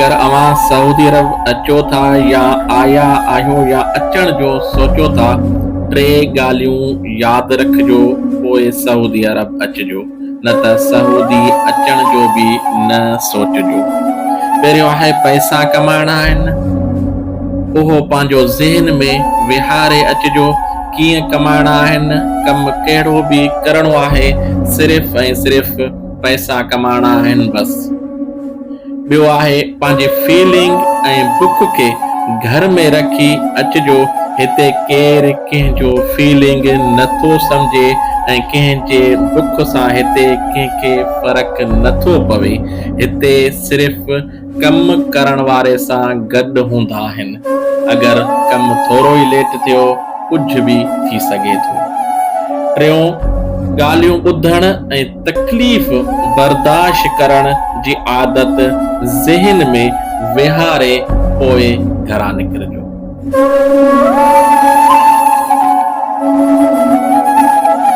अगर अवां सऊदी अरब अचो था या आया आहियो या अचण जो सोचो था, 3 ॻाल्हियूं यादि रखिजो पोइ सऊदी अरब अचिजो, न त सऊदी अचण जो बि न सोचिजो। पहिरियों आहे पैसा कमाइणा आहिनि, उहो पंहिंजो ज़हन में विहारे अचिजो। कीअं कमाइणा आहिनि, कमु कहिड़ो बि करिणो आहे, सिर्फ़ ऐं सिर्फ़ पैसा कमाइणा आहिनि बसि। ॿियो आहे पंहिंजी फीलिंग ऐं बुख खे घर में रखी अचिजो। हिते केरु कंहिंजो फीलिंग नथो सम्झे ऐं कंहिंजे दुख सां हिते कंहिंखे फ़र्क़ु नथो पवे। हिते सिर्फ़ कमु करण वारे सां गॾु हूंदा आहिनि। अगरि कमु थोरो ई लेट थियो, कुझु बि थी सघे थो। टियों, ॻाल्हियूं ॿुधण ऐं तकलीफ़ बर्दाश्त करण जी आदत ज़हन में विहारे पोइ घरां निकिरजो।